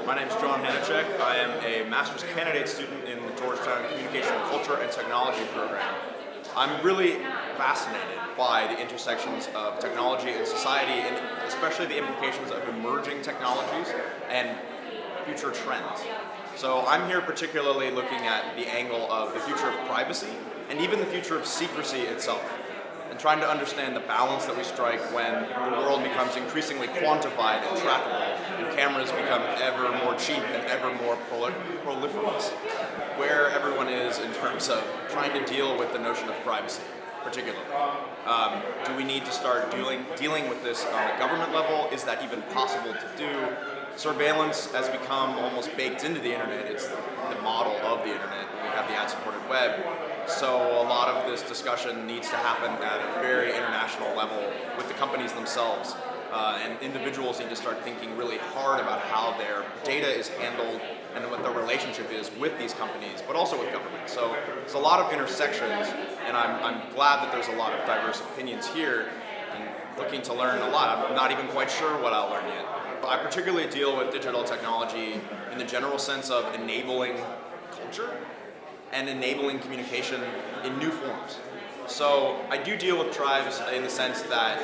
My name is Hannicheck. I am a master's candidate student in the Georgetown Communication, Culture, and Technology program. I'm really fascinated by the intersections of technology and society, and especially the implications of emerging technologies and future trends. So I'm here particularly looking at the angle of the future of privacy and even the future of secrecy itself, and trying to understand the balance that we strike when the world becomes increasingly quantified and trackable, and cameras become ever more cheap and ever more proliferous. Where everyone is in terms of trying to deal with the notion of privacy, particularly. Do we need to start dealing with this on a government level? Is that even possible to do? Surveillance has become almost baked into the internet. It's the model of the internet. We have the ad-supported web. So a lot of this discussion needs to happen at a very international level with the companies themselves. And individuals need to start thinking really hard about how their data is handled and what their relationship is with these companies, but also with government. So there's a lot of intersections, and I'm glad that there's a lot of diverse opinions here, and looking to learn a lot. I'm not even quite sure what I'll learn yet. I particularly deal with digital technology in the general sense of enabling culture and enabling communication in new forms. So I do deal with tribes in the sense that,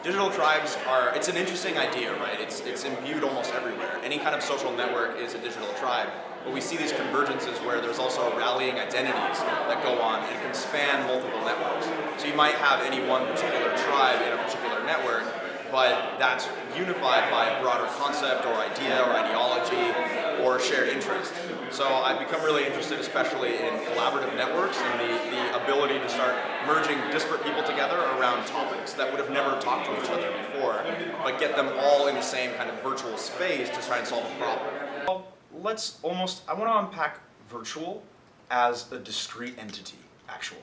digital tribes it's an interesting idea, right? It's imbued almost everywhere. Any kind of social network is a digital tribe, but we see these convergences where there's also rallying identities that go on and can span multiple networks. So you might have any one particular tribe in a particular network, but that's unified by a broader concept or idea or ideology or shared interest. So I've become really interested especially in collaborative networks and the ability to start merging disparate people together around topics that would have never talked to each other before, but get them all in the same kind of virtual space to try and solve a problem. Well, I want to unpack virtual as a discrete entity, actually,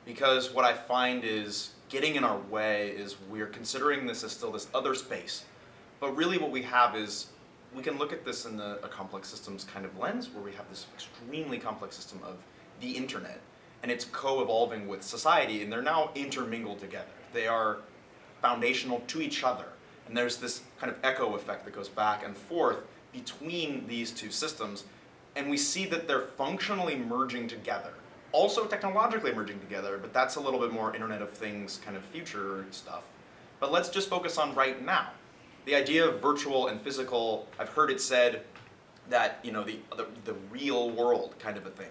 because what I find is getting in our way is we're considering this as still this other space, but really what we have is we can look at this in a complex systems kind of lens where we have this extremely complex system of the internet, and it's co-evolving with society, and they're now intermingled together. They are foundational to each other, and there's this kind of echo effect that goes back and forth between these two systems, and we see that they're functionally merging together. Also technologically merging together, but that's a little bit more Internet of Things kind of future stuff. But let's just focus on right now. The idea of virtual and physical, I've heard it said that, the real world kind of a thing.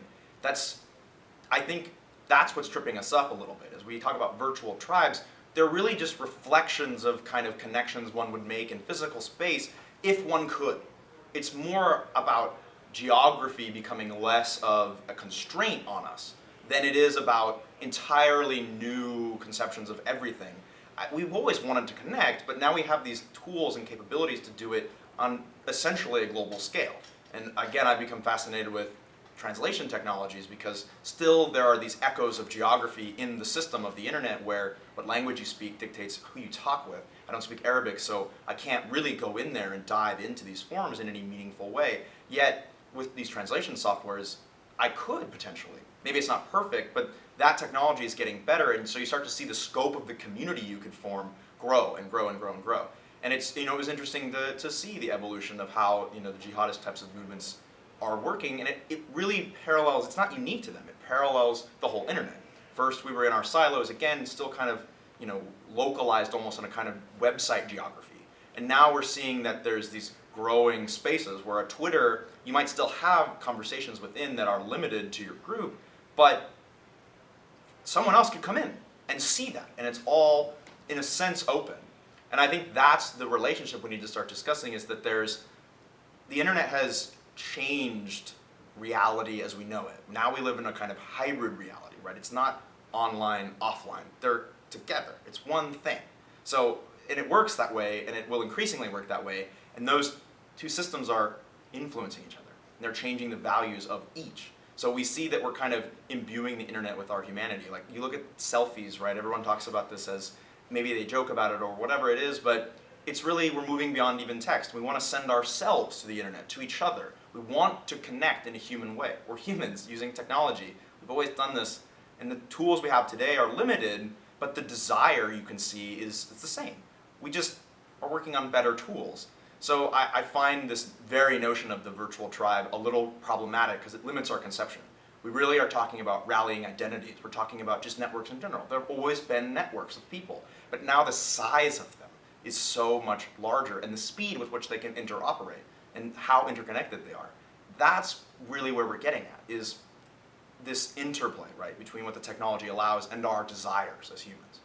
I think that's what's tripping us up a little bit. As we talk about virtual tribes, they're really just reflections of kind of connections one would make in physical space if one could. It's more about geography becoming less of a constraint on us than it is about entirely new conceptions of everything. We've always wanted to connect, but now we have these tools and capabilities to do it on essentially a global scale. And again, I've become fascinated with translation technologies because still there are these echoes of geography in the system of the internet where what language you speak dictates who you talk with. I don't speak Arabic, so I can't really go in there and dive into these forms in any meaningful way. Yet, with these translation softwares, I could potentially. Maybe it's not perfect, but that technology is getting better, and so you start to see the scope of the community you could form grow and grow and grow and grow. And it was interesting to see the evolution of how the jihadist types of movements are working, and it really parallels, it's not unique to them, it parallels the whole internet. First we were in our silos, again, still kind of localized almost in a kind of website geography. And now we're seeing that there's these growing spaces where a Twitter, you might still have conversations within that are limited to your group, but someone else could come in and see that, and it's all, in a sense, open. And I think that's the relationship we need to start discussing, is that the internet has changed reality as we know it. Now we live in a kind of hybrid reality, right? It's not online, offline. They're together. It's one thing. So, and it works that way, and it will increasingly work that way, and those two systems are influencing each other. And they're changing the values of each. So we see that we're kind of imbuing the internet with our humanity. Like, you look at selfies, right? Everyone talks about this as, maybe they joke about it or whatever it is, but it's really, we're moving beyond even text. We want to send ourselves to the internet, to each other. We want to connect in a human way. We're humans using technology. We've always done this, and the tools we have today are limited, but the desire you can see is the same. We just are working on better tools. So I find this very notion of the virtual tribe a little problematic because it limits our conception. We really are talking about rallying identities. We're talking about just networks in general. There have always been networks of people, but now the size of them is so much larger, and the speed with which they can interoperate and how interconnected they are. That's really where we're getting at, is this interplay, right, between what the technology allows and our desires as humans.